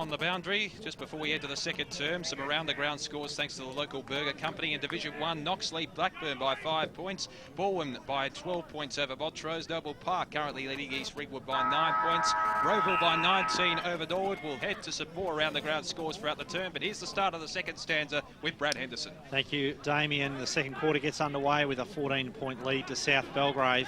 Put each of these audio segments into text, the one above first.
on the boundary. Just before we enter the second term, some around-the-ground scores thanks to the local burger company. In Division 1, Knoxley Blackburn by 5 points, Balwyn by 12 points over Montrose, Noble Park currently leading East Ringwood by 9 points, Rowville by 19 over Norwood. We'll head to some more around-the-ground scores throughout the term, but here's the start of the second stanza with Brad Henderson. Thank you, Damien. The second quarter gets underway with a 14-point lead to South Belgrave.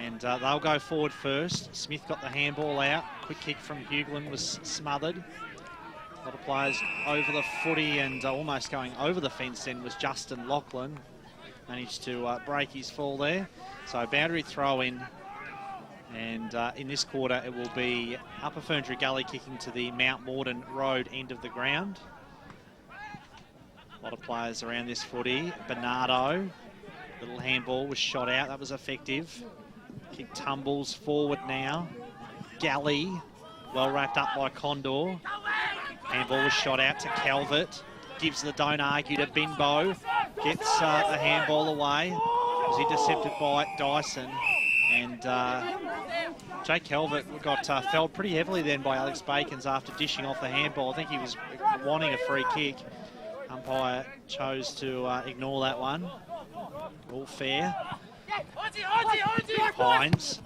And they'll go forward first. Smith got the handball out. Quick kick from Hughlin was smothered. A lot of players over the footy and almost going over the fence then was Justin Lachlan. Managed to break his fall there. So boundary throw in. And in this quarter it will be Upper Ferntree Gully kicking to the Mount Morden Road end of the ground. A lot of players around this footy. Bernardo, little handball was shot out. That was effective. Kick tumbles forward now. Gully, well wrapped up by Condor. Handball was shot out to Calvert. Gives the don't argue to Binbo. Gets the handball away. Was intercepted by Dyson. And Jake Calvert got felled pretty heavily then by Alex Bacons after dishing off the handball. I think he was wanting a free kick. Umpire chose to ignore that one. All fair. Hines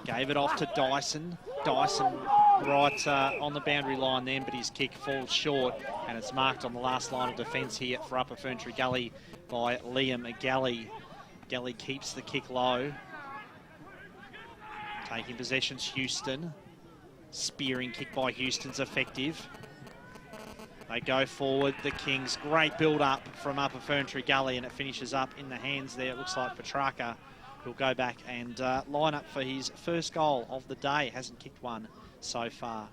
gave it off to Dyson. Dyson right on the boundary line then, but his kick falls short, and it's marked on the last line of defence here for Upper Ferntree Gully by Liam Galley. Galley keeps the kick low. Taking possession's Houston. Spearing kick by Houston's effective. They go forward, the Kings. Great build-up from Upper Ferntree Gully, and it finishes up in the hands there. It looks like Petrarca will go back and line up for his first goal of the day. Hasn't kicked one so far.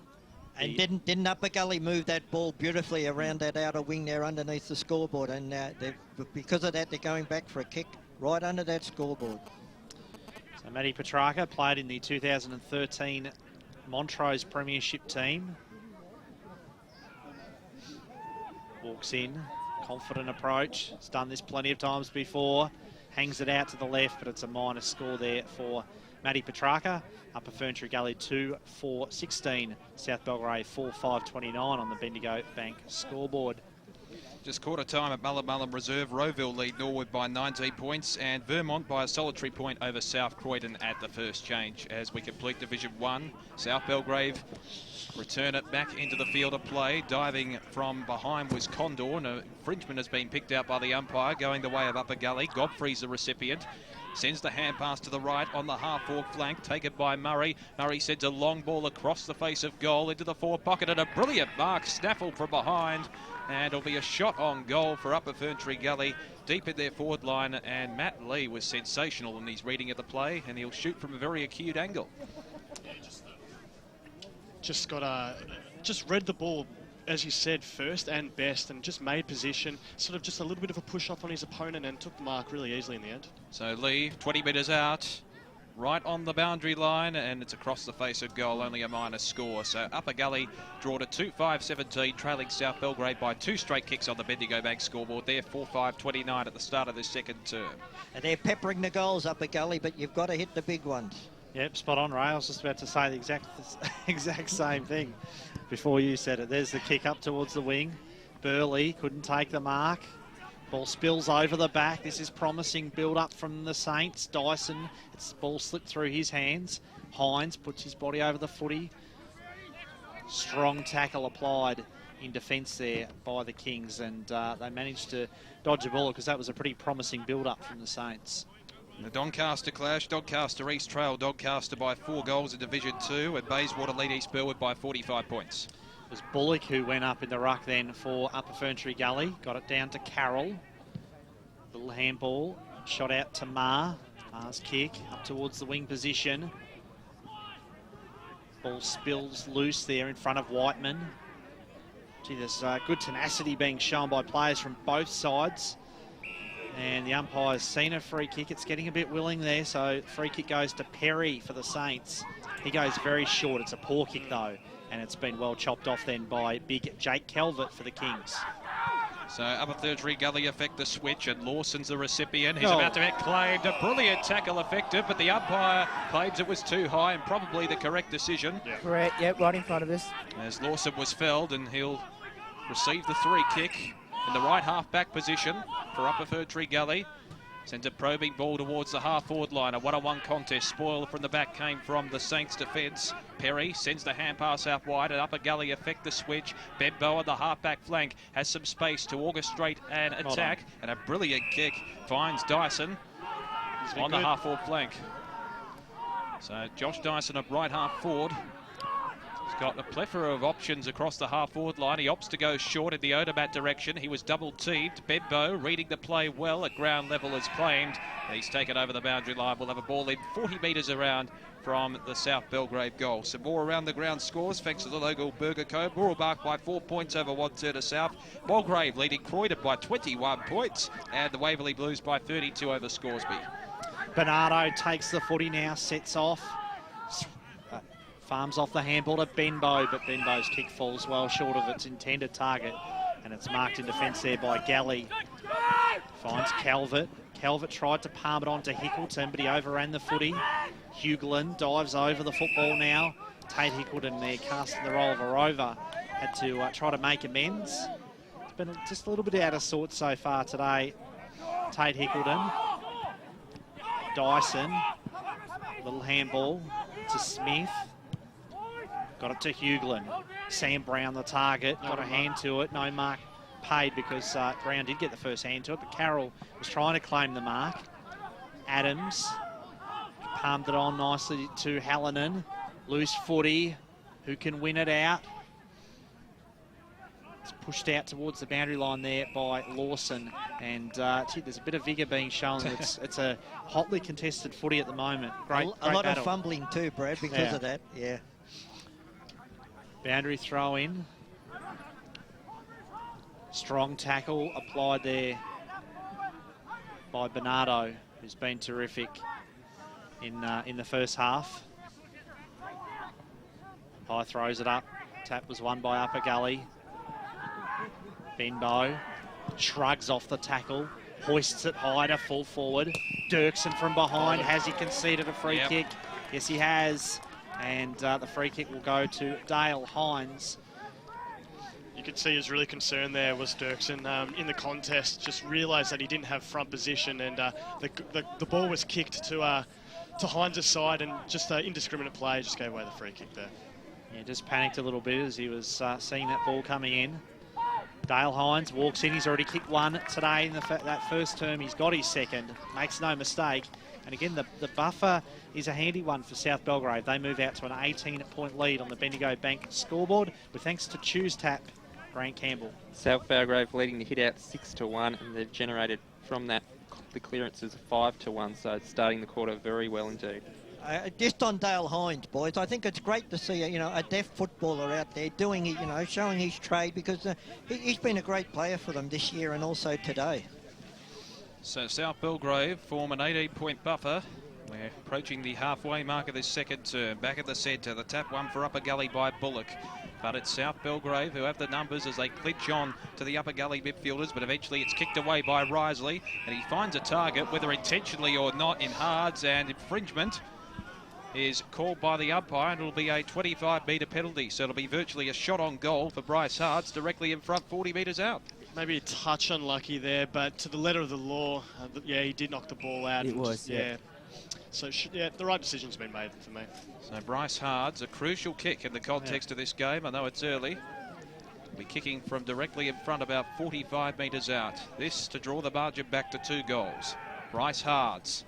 And didn't Upper Gully move that ball beautifully around that outer wing there underneath the scoreboard? And because of that, they're going back for a kick right under that scoreboard. So Matty Petrarca played in the 2013 Montrose Premiership team. Walks in, confident approach. He's done this plenty of times before. Hangs it out to the left, but it's a minus score there for Matty Petrarca. Upper Ferntree Gully 2-4-16. South Belgrave 4-5-29 on the Bendigo Bank scoreboard. Just quarter time at Mullum Reserve. Rowville lead Norwood by 19 points and Vermont by a solitary point over South Croydon at the first change. As we complete Division 1, South Belgrave return it back into the field of play. Diving from behind was Condor. An infringement has been picked out by the umpire, going the way of Upper Gully. Godfrey's the recipient. Sends the hand pass to the right on the half-forward flank, taken by Murray. Murray sends a long ball across the face of goal into the forward pocket, and a brilliant mark snaffled from behind. And it'll be a shot on goal for Upper Ferntree Gully, deep in their forward line. And Matt Lee was sensational in his reading of the play, and he'll shoot from a very acute angle. Just read the ball, as you said, first and best, and just made position, sort of just a little bit of a push off on his opponent and took the mark really easily in the end. So Lee, 20 metres out, right on the boundary line, and it's across the face of goal, only a minus score. So Upper Gully draw to 2-5-17, trailing South Belgrave by 2 straight kicks on the Bendigo Bank scoreboard. They're 4-5-29 at the start of this second term. And they're peppering the goals, Upper Gully, but you've got to hit the big ones. Yep, spot on, Ray. I was just about to say the exact same thing before you said it. There's the kick up towards the wing. Burley couldn't take the mark. Ball spills over the back. This is promising build-up from the Saints. Dyson, it's ball slipped through his hands. Hines puts his body over the footy. Strong tackle applied in defence there by the Kings, and they managed to dodge a bullet because that was a pretty promising build-up from the Saints. The Doncaster clash, Doncaster East trail Doncaster by 4 goals in Division 2, and Bayswater lead East Burwood by 45 points. It was Bullock who went up in the ruck then for Upper Ferntree Gully. Got it down to Carroll. Little handball, shot out to Marr. Marr's kick up towards the wing position. Ball spills loose there in front of Whiteman. Gee, there's good tenacity being shown by players from both sides. And the umpire's seen a free kick. It's getting a bit willing there, so free kick goes to Perry for the Saints. He goes very short. It's a poor kick, though, and it's been well chopped off then by big Jake Calvert for the Kings. So upper third tree Gully affect the switch, and Lawson's the recipient. He's about to get claimed. A brilliant tackle effective, but the umpire claims it was too high and probably the correct decision. Correct, yep, right in front of us. As Lawson was felled, and he'll receive the three kick in the right half-back position for upper third tree Gully. Sends a probing ball towards the half-forward line. A one-on-one contest. Spoil from the back came from the Saints defence. Perry sends the hand pass out wide, and upper Gully affect the switch. Bedbo on the half-back flank has some space to orchestrate an attack, and a brilliant kick finds Dyson on the half-forward flank. So Josh Dyson up right half-forward. He's got a plethora of options across the half-forward line. He opts to go short in the Odermatt direction. He was double-teamed. Bedbo reading the play well at ground level as claimed. He's taken over the boundary line. We'll have a ball in 40 metres around from the South Belgrave goal. Some more around the ground scores thanks to the local Burger Co. Moorabach by 4 points over Wantirna South. Belgrave leading Croydon by 21 points. And the Waverley Blues by 32 over Scoresby. Bernardo takes the footy now, sets off. Farms off the handball to Benbow, but Benbow's kick falls well short of its intended target, and it's marked in defence there by Galley. Finds Calvert. Calvert tried to palm it on to Hickleton, but he overran the footy. Hughlin dives over the football now. Tate Hickleton there casting the role of a rover. Had to try to make amends. It's been just a little bit out of sorts so far today. Tate Hickleton. Dyson. Little handball to Smith. Got it to Hughlin. Sam Brown the target. Got a hand to it. No mark paid because Brown did get the first hand to it, but Carroll was trying to claim the mark. Adams palmed it on nicely to Hallinan. Loose footy. Who can win it out? It's pushed out towards the boundary line there by Lawson. And gee, there's a bit of vigour being shown. It's a hotly contested footy at the moment. Great a lot battle. of fumbling too, Brad, because of that. Yeah. Boundary throw in. Strong tackle applied there by Bernardo, who's been terrific in the first half. High throws it up. Tap was won by Upper Gully. Benbow shrugs off the tackle, hoists it high to full forward. Dirksen from behind. Has he conceded a free kick? Yes, he has. And the free kick will go to Dale Hines. You could see he was really concerned there was Dirksen in the contest. Just realised that he didn't have front position, and the ball was kicked to Hines' side, and just indiscriminate play just gave away the free kick there. Yeah, just panicked a little bit as he was seeing that ball coming in. Dale Hines walks in. He's already kicked one today in that first term. He's got his second. Makes no mistake. And again, the buffer is a handy one for South Belgrave. They move out to an 18-point lead on the Bendigo Bank scoreboard, with thanks to Choose Tap, Grant Campbell. South Belgrave leading the hit out 6-1, and they've generated from that the clearances 5-1. So it's starting the quarter very well indeed. Just on Dale Hines, boys, I think it's great to see a deaf footballer out there doing it, showing his trade, because he's been a great player for them this year and also today. So South Belgrave form an 18-point buffer. We're approaching the halfway mark of this second term. Back at the centre, the tap one for Upper Gully by Bullock. But it's South Belgrave who have the numbers as they clinch on to the Upper Gully midfielders, but eventually it's kicked away by Risley, and he finds a target, whether intentionally or not, in Hards, and infringement is called by the umpire, and it'll be a 25-metre penalty. So it'll be virtually a shot on goal for Bryce Hards, directly in front, 40 metres out. Maybe a touch unlucky there, but to the letter of the law, he did knock the ball out. It was, yeah. So, the right decision's been made for me. So Bryce Hards, a crucial kick in the context of this game. I know it's early. He'll be kicking from directly in front, about 45 metres out. This to draw the margin back to 2 goals. Bryce Hards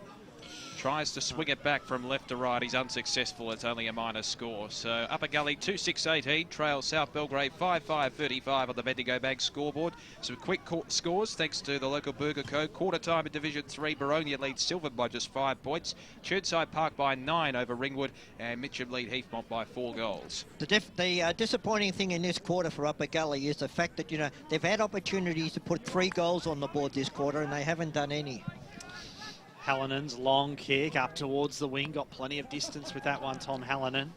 tries to swing it back from left to right. He's unsuccessful. It's only a minor score. So Upper Gully 2-6-18 trails South Belgrave 5-5-35 on the Bendigo Bank scoreboard. Some quick scores thanks to the local Burger Co. Quarter time in Division 3. Baronia leads Silvan by just 5 points. Churnside Park by 9 over Ringwood, and Mitcham lead Heathmont by 4 goals. The disappointing thing in this quarter for Upper Gully is the fact that they've had opportunities to put 3 goals on the board this quarter, and they haven't done any. Hallinan's long kick up towards the wing. Got plenty of distance with that one, Tom Hallinan.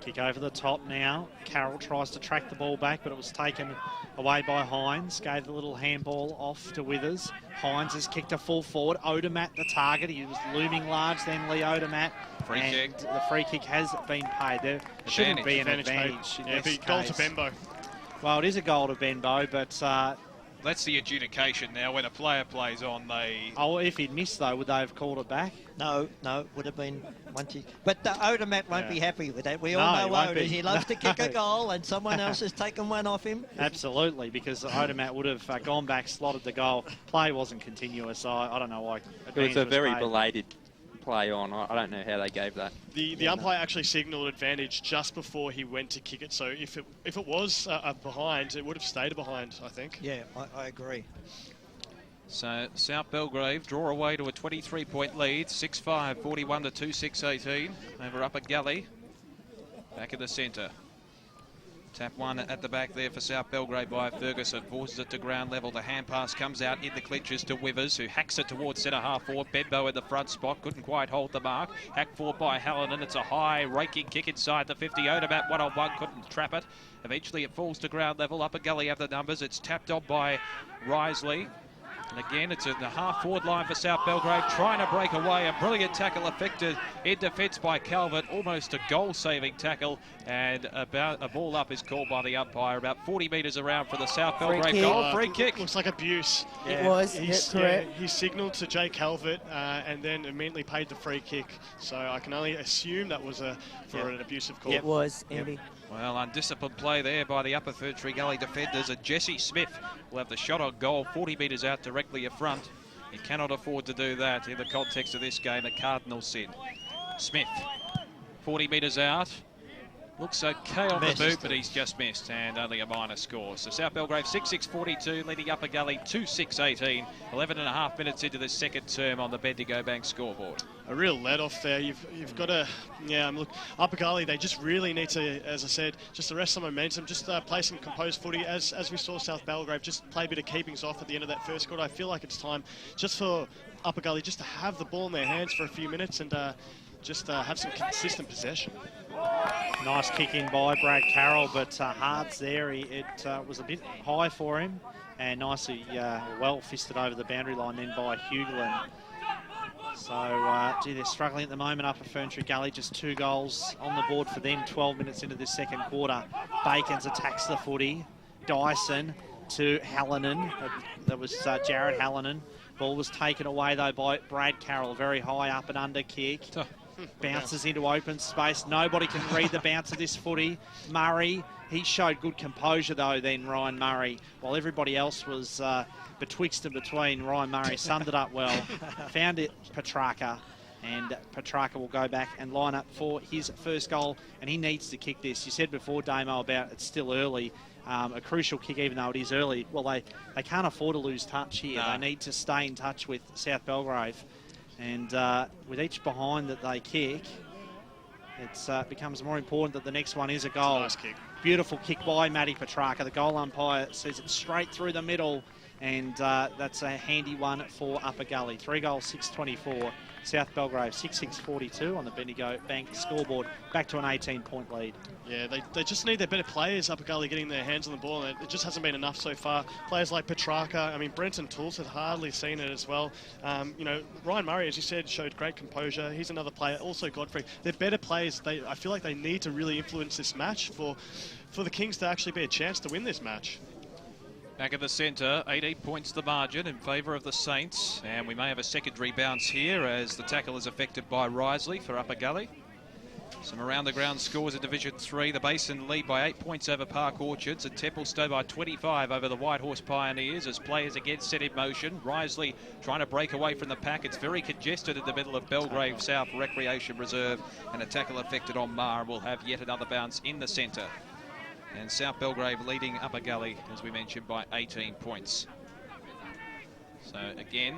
Kick over the top now. Carroll tries to track the ball back, but it was taken away by Hines. Gave the little handball off to Withers. Hines has kicked a full forward. Odermatt the target. He was looming large then, Lee Odermatt. Free kick. The free kick has been paid. There shouldn't be an advantage. Yeah, be goal to Benbow. Well, it is a goal to Benbow, but... that's the adjudication now. When a player plays on, they... Oh, if he'd missed, though, would they have called it back? No, would have been once he... But Odermatt won't be happy with that. We No, all he know won't Oder. be. He loves to kick a No. goal, and someone else has taken one off him. Absolutely, because Odermatt would have gone back, slotted the goal. Play wasn't continuous. I don't know why. It was a very paid. belated play on. I don't know how they gave that. The umpire actually signalled advantage just before he went to kick it. So if it was a behind, it would have stayed a behind, I think. Yeah, I agree. So South Belgrave draw away to a 23-point lead, 6-5, 41 to 2-6-18 over Upper Gully. Back in the centre. Tap one at the back there for South Belgrave by Ferguson. Forces it to ground level. The hand pass comes out in the clinches to Withers, who hacks it towards centre half forward. Benbow in the front spot. Couldn't quite hold the mark. Hacked forward by Hallinan. It's a high raking kick inside the 50. Odermatt one-on-one. Couldn't trap it. Eventually it falls to ground level. Upper Gully have the numbers. It's tapped on by Risley. And again, it's in the half-forward line for South Belgrave, trying to break away. A brilliant tackle effected in defence by Calvert, almost a goal-saving tackle. And about a ball up is called by the umpire, about 40 metres around for the South Belgrave kick. goal. Free kick. Looks like abuse. It was, correct. He signalled to Jay Calvert and then immediately paid the free kick. So I can only assume that was an abusive call. It was, Andy. Well, undisciplined play there by the Upper Ferntree Gully defenders. And Jesse Smith will have the shot on goal, 40 metres out directly in front. He cannot afford to do that in the context of this game at Cardinal Sin. Smith, 40 metres out. Looks okay on the boot, but he's just missed, and only a minor score. So South Belgrave 6-6-42, leading Upper Gully 2-6-18. 11 and a half minutes into the second term on the Bendigo Bank scoreboard. A real let-off there. You've got to, look, Upper Gully, they just really need to, as I said, just arrest some momentum, just play some composed footy. As we saw South Belgrave just play a bit of keepings off at the end of that first quarter. I feel like it's time just for Upper Gully just to have the ball in their hands for a few minutes and just have some consistent possession. Nice kick in by Brad Carroll, but Hards there. It was a bit high for him, and nicely well fisted over the boundary line then by Hughlin. So, they're struggling at the moment up at Ferntree Gully. Just 2 goals on the board for them, 12 minutes into this second quarter. Bacons attacks the footy. Dyson to Hallinan. That was Jared Hallinan. Ball was taken away, though, by Brad Carroll. Very high up and under kick. Bounces into open space. Nobody can read the bounce of this footy. Murray, he showed good composure, though, then Ryan Murray. While everybody else was betwixt and between, Ryan Murray summed it up well. Found it, Petrarca, and Petrarca will go back and line up for his first goal, and he needs to kick this. You said before, Damo, about it's still early. A crucial kick, even though it is early. Well, they can't afford to lose touch here. No. They need to stay in touch with South Belgrave. And with each behind that they kick, it becomes more important that the next one is a goal. Nice kick. Beautiful kick by Matty Petrarca. The goal umpire says it's straight through the middle, and that's a handy one for Upper Gully. 3 goals, 6-24. South Belgrave 6-6-42 on the Bendigo Bank scoreboard. Back to an 18-point lead. Yeah, they just need their better players, Upper Gully, getting their hands on the ball, and it just hasn't been enough so far. Players like Petrarca, I mean, Brenton Tools had hardly seen it as well. Ryan Murray, as you said, showed great composure. He's another player. Also Godfrey. They're better players. I feel like they need to really influence this match for the Kings to actually be a chance to win this match. Back at the centre, 18 points the margin in favour of the Saints. And we may have a secondary bounce here as the tackle is affected by Risley for Upper Gully. Some around-the-ground scores in Division 3. The Basin lead by 8 points over Park Orchards and Templestowe by 25 over the White Horse Pioneers as players again set in motion. Risley trying to break away from the pack. It's very congested in the middle of Belgrave South Recreation Reserve, and a tackle affected on Mar. We'll have yet another bounce in the centre. And South Belgrave leading Upper Gully, as we mentioned, by 18 points. So again,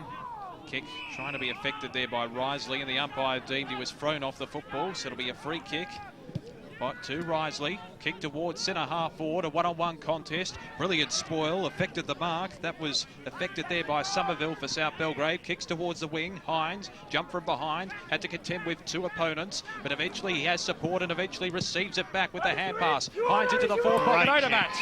kick trying to be affected there by Risley, and the umpire deemed he was thrown off the football, so it'll be a free kick. spot to Risley. Kick towards centre half forward. A one-on-one contest. Brilliant spoil. Affected the mark. That was affected there by Somerville for South Belgrave. Kicks towards the wing. Hines jumped from behind. Had to contend with two opponents. But eventually he has support and eventually receives it back with the hand pass. Hines into the forward pocket. Odermatt.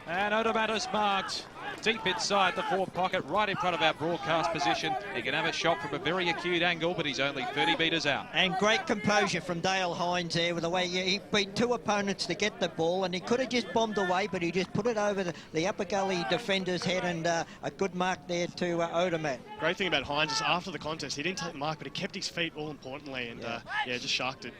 And Odermatt is marked deep inside the forward pocket, right in front of our broadcast position. He can have a shot from a very acute angle, but he's only 30 metres out. And great composure from Dale Hines there with the way he beat two opponents to get the ball, and he could have just bombed away, but he just put it over the upper gully defender's head, and a good mark there to Odermatt. Great thing about Hines is after the contest, he didn't take the mark, but he kept his feet all importantly, and just sharked it.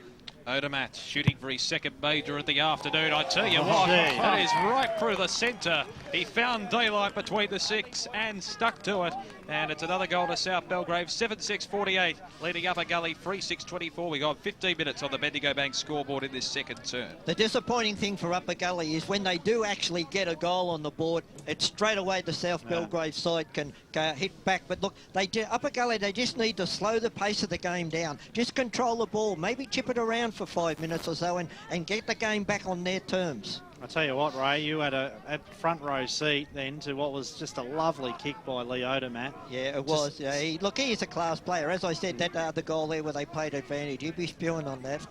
Odermatt shooting for his second major of the afternoon. I tell you what, that is right through the centre. He found daylight between the six and stuck to it. And it's another goal to South Belgrave, 7-6-48, leading Upper Gully 3-6-24. We got 15 minutes on the Bendigo Bank scoreboard in this second term. The disappointing thing for Upper Gully is when they do actually get a goal on the board, it's straight away the South Belgrave side can hit back. But look, Upper Gully, they just need to slow the pace of the game down. Just control the ball, maybe chip it around for 5 minutes or so and get the game back on their terms. I tell you what, Ray, you had a front row seat then to what was just a lovely kick by Lee Odermatt. Yeah, it was. He is a class player. As I said, that other goal there where they played advantage, he'd be spewing on that.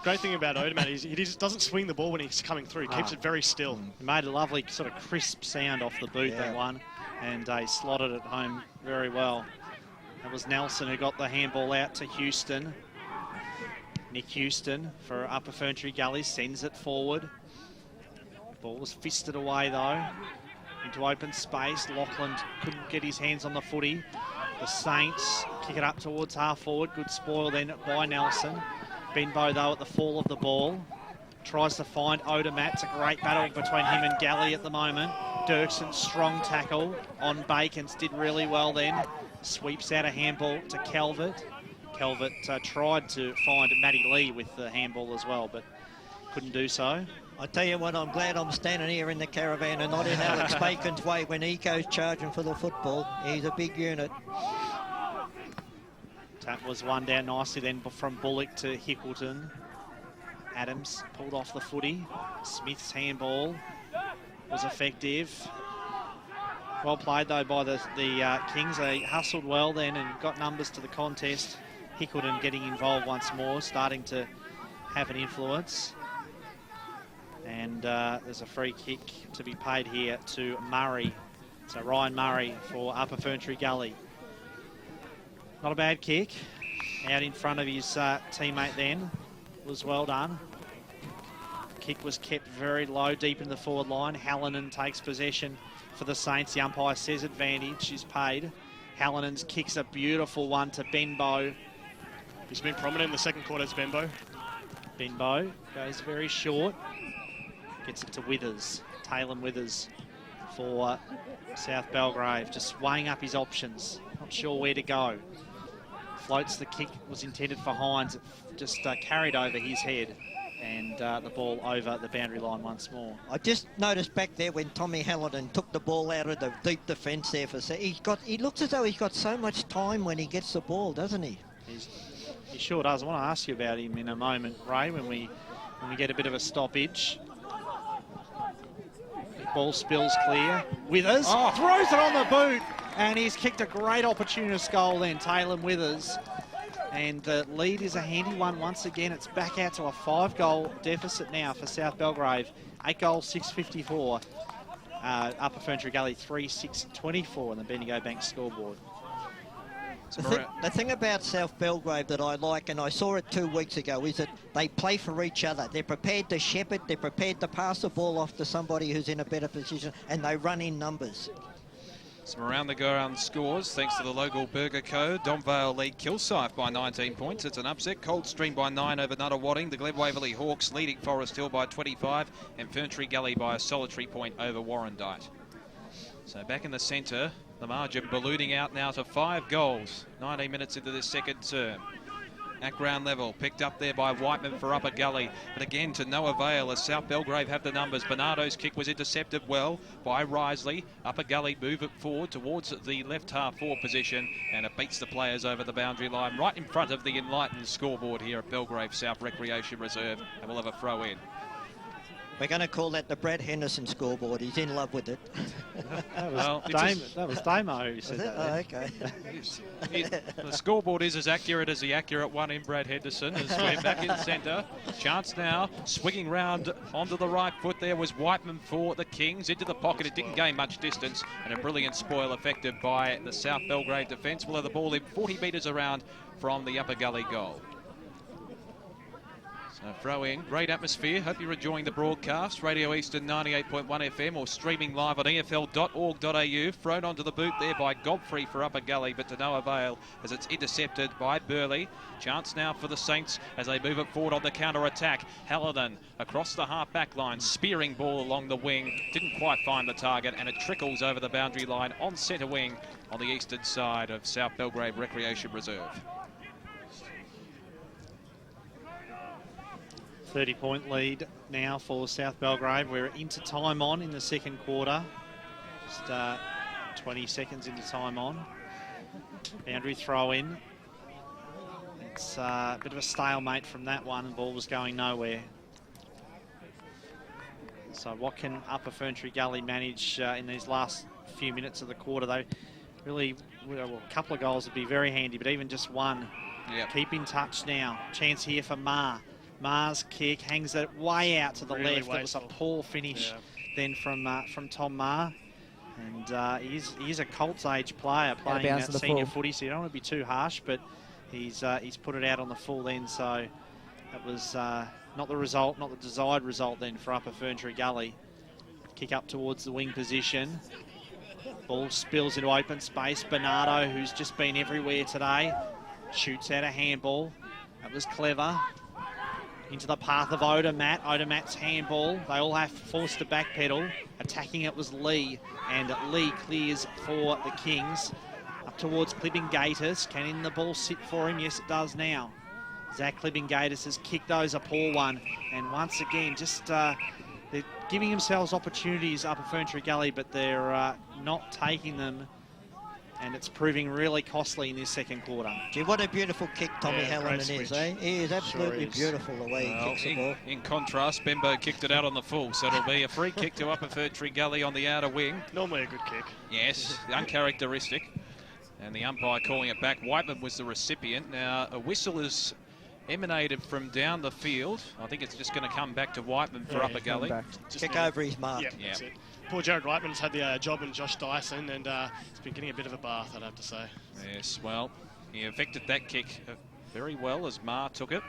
Great thing about Odermatt is he just doesn't swing the ball when he's coming through. He keeps it very still. He made a lovely sort of crisp sound off the boot, that one, and he slotted it home very well. That was Nelson who got the handball out to Houston. Nick Houston for Upper Ferntree Gully sends it forward. Ball was fisted away though into open space. Lachlan couldn't get his hands on the footy. The Saints kick it up towards half forward. Good spoil then by Nelson. Benbow though at the fall of the ball tries to find Odermatt. It's a great battle between him and Galley at the moment. Dirksen, strong tackle on Bacons, did really well then. Sweeps out a handball to Calvert. Calvert tried to find Matty Lee with the handball as well, but couldn't do so. I tell you what, I'm glad I'm standing here in the caravan and not in Alex Bacon's way when he goes charging for the football. He's a big unit. That was one down nicely then from Bullock to Hickleton. Adams pulled off the footy. Smith's handball was effective. Well played though by the Kings. They hustled well then and got numbers to the contest. Hickleton getting involved once more, starting to have an influence. And there's a free kick to be paid here to Murray. So Ryan Murray for Upper Ferntree Gully. Not a bad kick. Out in front of his teammate then. Was well done. Kick was kept very low, deep in the forward line. Hallinan takes possession for the Saints. The umpire says advantage is paid. Hallinan's kick's a beautiful one to Benbow. He's been prominent in the second quarter, it's Benbow. Benbow goes very short. Gets it to Withers. Taylor Withers for South Belgrave. Just weighing up his options. Not sure where to go. Floats the kick, was intended for Hines. It just carried over his head. And the ball over the boundary line once more. I just noticed back there when Tommy Hallinan took the ball out of the deep defence there for he looks as though he's got so much time when he gets the ball, doesn't he? He sure does. I want to ask you about him in a moment, Ray, when we get a bit of a stoppage. Ball spills clear. Withers throws it on the boot, and he's kicked a great opportunist goal then, Taylor Withers. And the lead is a handy one once again. It's back out to a 5-goal deficit now for South Belgrave. 8 goals, 6.54. Upper Ferntree Gully 3-6-24 on the Bendigo Bank scoreboard. The thing about South Belgrave that I like, and I saw it 2 weeks ago, is that they play for each other. They're prepared to shepherd, they're prepared to pass the ball off to somebody who's in a better position, and they run in numbers. Some around-the-ground scores, thanks to the local Burger Co. Domvale lead Kilsyth by 19 points. It's an upset. Coldstream by 9 over Nuttawading. The Glen Waverley Hawks leading Forest Hill by 25. And Ferntree Gully by a solitary point over Warrandyte. So back in the centre, the margin ballooning out now to 5 goals. 19 minutes into this second term. at ground level. Picked up there by Whiteman for Upper Gully. But again, to no avail as South Belgrave have the numbers. Bernardo's kick was intercepted well by Risley. Upper Gully move it forward towards the left half forward position. And it beats the players over the boundary line right in front of the enlightened scoreboard here at Belgrave South Recreation Reserve. And we'll have a throw in. We're going to call that the Brad Henderson scoreboard. He's in love with it. That was Damo who said that. Oh, okay. The scoreboard is as accurate as the accurate one in Brad Henderson as we're back in centre. Chance now, swinging round onto the right foot there was Whiteman for the Kings. Into the pocket, it didn't gain much distance, and a brilliant spoil effected by the South Belgrave defence. We'll have the ball in 40 metres around from the Upper Gully goal. So throw in, great atmosphere. Hope you're enjoying the broadcast. Radio Eastern 98.1 FM or streaming live on EFL.org.au. Thrown onto the boot there by Godfrey for Upper Gully, but to no avail as it's intercepted by Burley. Chance now for the Saints as they move it forward on the counter-attack. Hallinan across the half-back line, spearing ball along the wing. Didn't quite find the target, and it trickles over the boundary line on centre wing on the eastern side of South Belgrave Recreation Reserve. 30-point lead now for South Belgrave. We're into time on in the second quarter. Just 20 seconds into time on. Boundary throw in. It's a bit of a stalemate from that one. The ball was going nowhere. So what can Upper Ferntree Gully manage in these last few minutes of the quarter? They really, well, a couple of goals would be very handy, but even just one. Yep. Keep in touch now. Chance here for Ma. Ma's kick hangs it way out to the left. It was a poor finish then from Tom Ma. And he's a Colts age player playing senior footy, so you don't want to be too harsh, but he's put it out on the full then, so that was not the result, not the desired result then for Upper Ferntree Gully. Kick up towards the wing position. Ball spills into open space. Bernardo, who's just been everywhere today, shoots out a handball. That was clever. Into the path of Odermatt. Odermatt's handball. They all have forced to backpedal. Attacking it was Lee, and Lee clears for the Kings. Up towards Clibbing-Gatus. Can the ball sit for him? Yes, it does now. Zach Clibbing-Gatus has kicked those a poor one. And once again, just they're giving themselves opportunities, Upper Ferntree Gully, but they're not taking them. And it's proving really costly in this second quarter. Gee, what a beautiful kick Tommy Hallinan is, eh? He is absolutely beautiful the way he kicks the ball. In contrast, Bembo kicked it out on the full, so it'll be a free kick to Upper Ferntree Gully on the outer wing. Normally a good kick. Yes, uncharacteristic. And the umpire calling it back. Whiteman was the recipient. Now, a whistle is emanated from down the field. I think it's just going to come back to Whiteman for Upper Gully. Kick over his mark. Yeah, that's it. Poor Jared Whiteman's had the job in Josh Dyson, and he's been getting a bit of a bath, I'd have to say. Yes, well, he effected that kick very well as Ma took it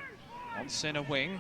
on centre wing.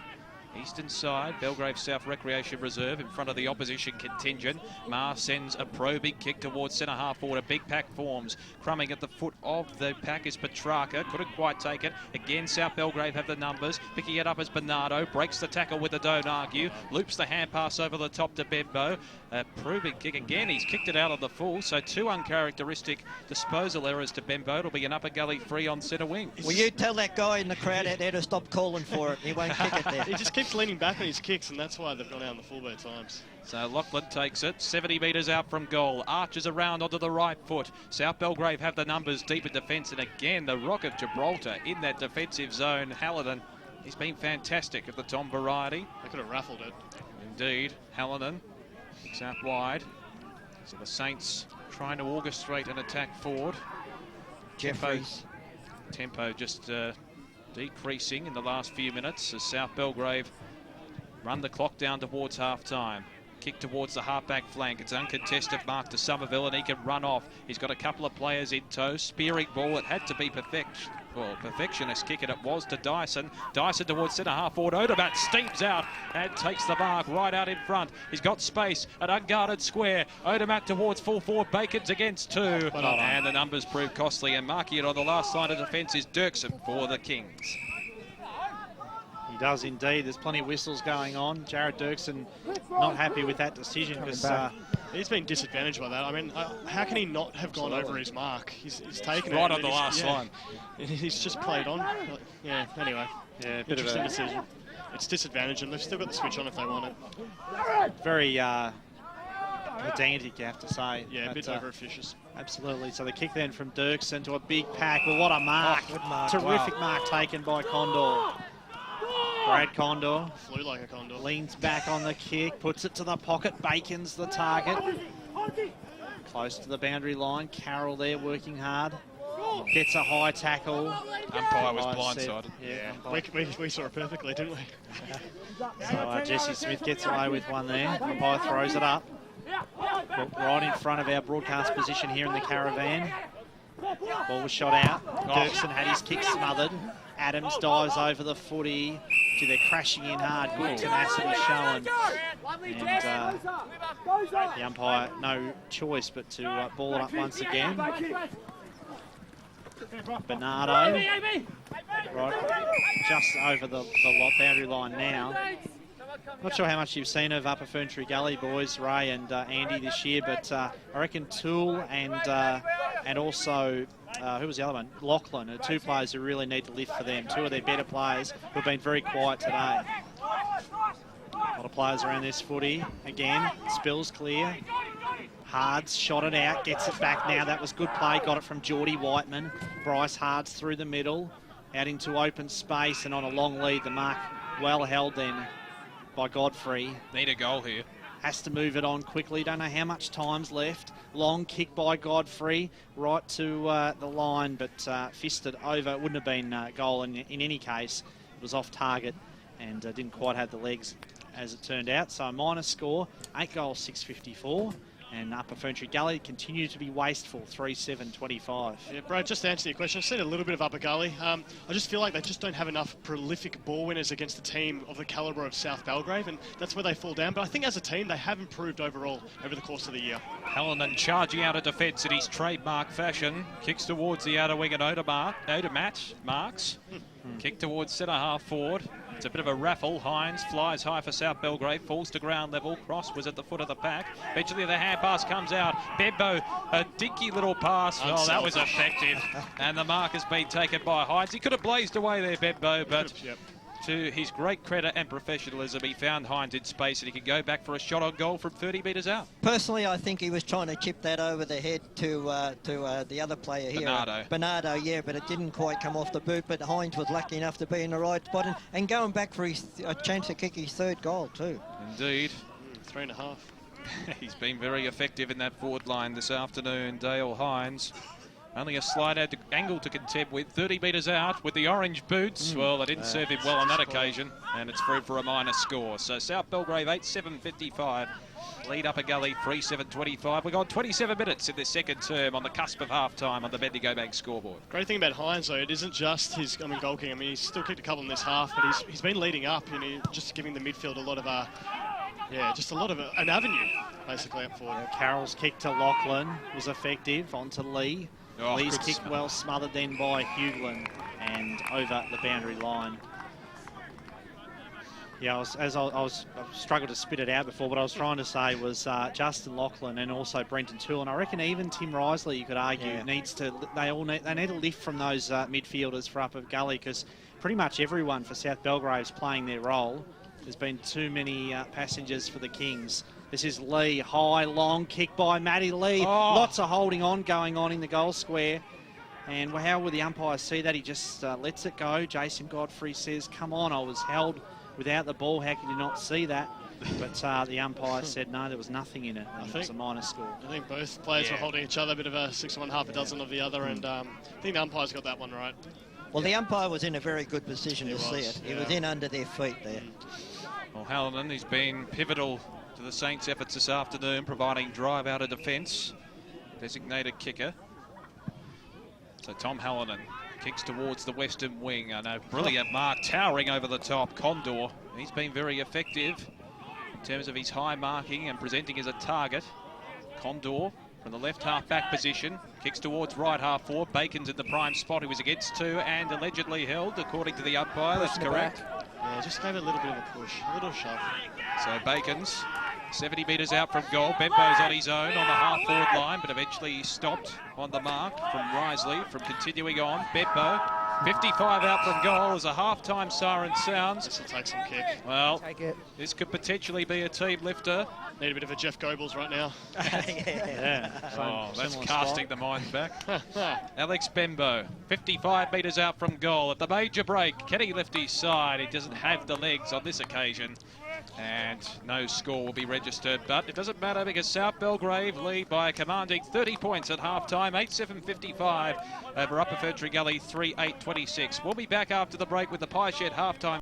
Eastern side, Belgrave South Recreation Reserve in front of the opposition contingent. Ma sends a probing kick towards centre half forward. A big pack forms. Crumbing at the foot of the pack is Petrarca. Couldn't quite take it. Again, South Belgrave have the numbers. Picking it up as Bernardo. Breaks the tackle with the don't argue. Loops the hand pass over the top to Bembo. A probing kick again. He's kicked it out of the full. So two uncharacteristic disposal errors to Bembo. It'll be an Upper Gully free on centre wing. Will you tell that guy in the crowd out there to stop calling for it? He won't kick it there. He just keeps leaning back on his kicks, and that's why they've gone out on the full both times. So Lachlan takes it, 70 metres out from goal. Arches around onto the right foot. South Belgrave have the numbers deep in defence, and again the Rock of Gibraltar in that defensive zone. Hallinan, he's been fantastic at the Tom variety. They could have raffled it. Indeed, Hallinan kicks out wide. So the Saints trying to orchestrate an attack forward. Jeffries. Tempo just decreasing in the last few minutes as South Belgrave run the clock down towards half-time. Kick towards the half-back flank. It's uncontested mark to Somerville, and he can run off. He's got a couple of players in tow. Spearing ball. It had to be perfectionist kick, and it was to Dyson. Dyson towards centre half forward. Odermatt steams out and takes the mark right out in front. He's got space, an unguarded square. Odermatt towards full forward. Bacon's against two. And the numbers prove costly, and marking it on the last line of defence is Dirksen for the Kings. He does indeed. There's plenty of whistles going on. Jared Dirksen not happy with that decision because He's been disadvantaged by that. I mean, how can he not have gone over his mark? He's taken Right it. on the last line. He's just played on. Yeah, anyway. Yeah, a bit of Interesting a decision. It's disadvantage, and they've still got the switch on if they want it. very pedantic, you have to say. Yeah, a bit But, over officious. absolutely. So the kick then from Dirksen to a big pack. Well, what a mark. Good mark. Terrific Wow. mark taken by Condor. Brad Condor Flew like a condor. leans back on the kick, puts it to the pocket. Bacon's the target. Close to the boundary line. Carroll there working hard. Gets a high tackle. Umpire was blindsided. Yeah. We saw it perfectly, didn't we? So Jesse Smith gets away with one there. Umpire throws it up. Right in front of our broadcast position here in the caravan. Ball was shot out. Dirksen had his kick smothered. Adams dives over the footy. Gee, they're crashing in hard. Good tenacity shown. And the umpire, no choice but to ball it up once again. Bernardo, right, just over the boundary line now. Not sure how much you've seen of Upper Ferntree Gully boys, Ray and Andy this year, but I reckon Toole and also who was the other one? Lachlan are two players who really need to lift for them. Two of their better players who have been very quiet today. A lot of players around this footy. Again, spills clear. Hards shot it out, gets it back now. That was good play, got it from Geordie Whiteman. Bryce Hards through the middle, out into open space and on a long lead. The mark well held then by Godfrey. Need a goal here. Has to move it on quickly. Don't know how much time's left. Long kick by Godfrey, right to the line, but fisted over. It wouldn't have been a goal in any case. It was off target and didn't quite have the legs as it turned out. So a minus score, 8 goals, 654. And Upper Ferntree Gully continue to be wasteful, 3-7-25. Yeah, Brad, just to answer your question, I've seen a little bit of Upper Gully. I just feel like they just don't have enough prolific ball winners against a team of the calibre of South Belgrave, and that's where they fall down. But I think as a team, they have improved overall over the course of the year. Hallinan charging out of defence in his trademark fashion. Kicks towards the outer wing and Odermatt marks. Kick towards centre half forward. It's a bit of a raffle. Hines flies high for South Belgrave, falls to ground level. Cross was at the foot of the pack. Eventually the hand pass comes out. Bebbo, a dinky little pass. Oh, that was effective. And the mark has been taken by Hines. He could have blazed away there, Bebbo, but to his great credit and professionalism, he found Hines in space and he could go back for a shot on goal from 30 metres out. Personally, I think he was trying to chip that over the head to the other player here. Bernardo, yeah, but it didn't quite come off the boot, but Hines was lucky enough to be in the right spot and going back for his chance to kick his third goal too. Indeed. 3.5. He's been very effective in that forward line this afternoon, Dale Hines. Only a slight angle to contend with, 30 metres out with the orange boots. Well, they didn't serve him well on that occasion, and it's through for a minor score. So South Belgrave 8-7-55, lead Upper Gully 3-7-25. We've got 27 minutes in this second term on the cusp of half-time on the Bendigo Bank scoreboard. Great thing about Hines, though, it isn't just his goal kicking. I mean, he's still kicked a couple in this half, but he's been leading up and just giving the midfield a lot of an avenue, basically, up forward. Carroll's kick to Lachlan was effective, onto Lee. Oh, Lee's good kick smell. well smothered then by Hughlin and over the boundary line. Yeah, I struggled to spit it out before. What I was trying to say was Justin Lachlan and also Brenton Toole, and I reckon even Tim Risley, you could argue, needs to. They need a lift from those midfielders for Upper Gully, because pretty much everyone for South Belgrave's playing their role. There's been too many passengers for the Kings. This is Lee, high, long kick by Matty Lee. Oh. Lots of holding on going on in the goal square. And how will the umpire see that? He just lets it go. Jason Godfrey says, come on, I was held without the ball. How could you not see that? But the umpire said, no, there was nothing in it. And it was a minor score. I think both players were holding each other, a bit of a 6 of one, half a dozen of the other, and I think the umpire's got that one right. Well, the umpire was in a very good position to see it. He was in under their feet there. Well, Hallinan, he's been pivotal to the Saints' efforts this afternoon, providing drive out of defence. Designated kicker. So Tom Hallinan kicks towards the western wing. And a brilliant mark, towering over the top. Condor, he's been very effective in terms of his high marking and presenting as a target. Condor from the left half-back position, kicks towards right half-forward. Bacon's in the prime spot. He was against two and allegedly held, according to the umpire. That's correct. Yeah, just gave it a little bit of a push, a little shove. So Bacon's 70 metres out from goal. Bembo's on his own on the half-forward line, but eventually he stopped on the mark from Risley from continuing on. Bembo, 55 out from goal as a half-time siren sounds. This will take some kick. Well, Take it. this could potentially be a team lifter. Need a bit of a Jeff Goebbels right now. Yeah. Oh, that's Similar casting the mind back. Alex Bembo, 55 metres out from goal at the major break. Can he lift his side? He doesn't have the legs on this occasion. And no score will be registered, but it doesn't matter because South Belgrave lead by a commanding 30 points at half-time, 8-7-55 over Upper Ferntree Gully, 3-8-26. We'll be back after the break with the Pie Shed half-time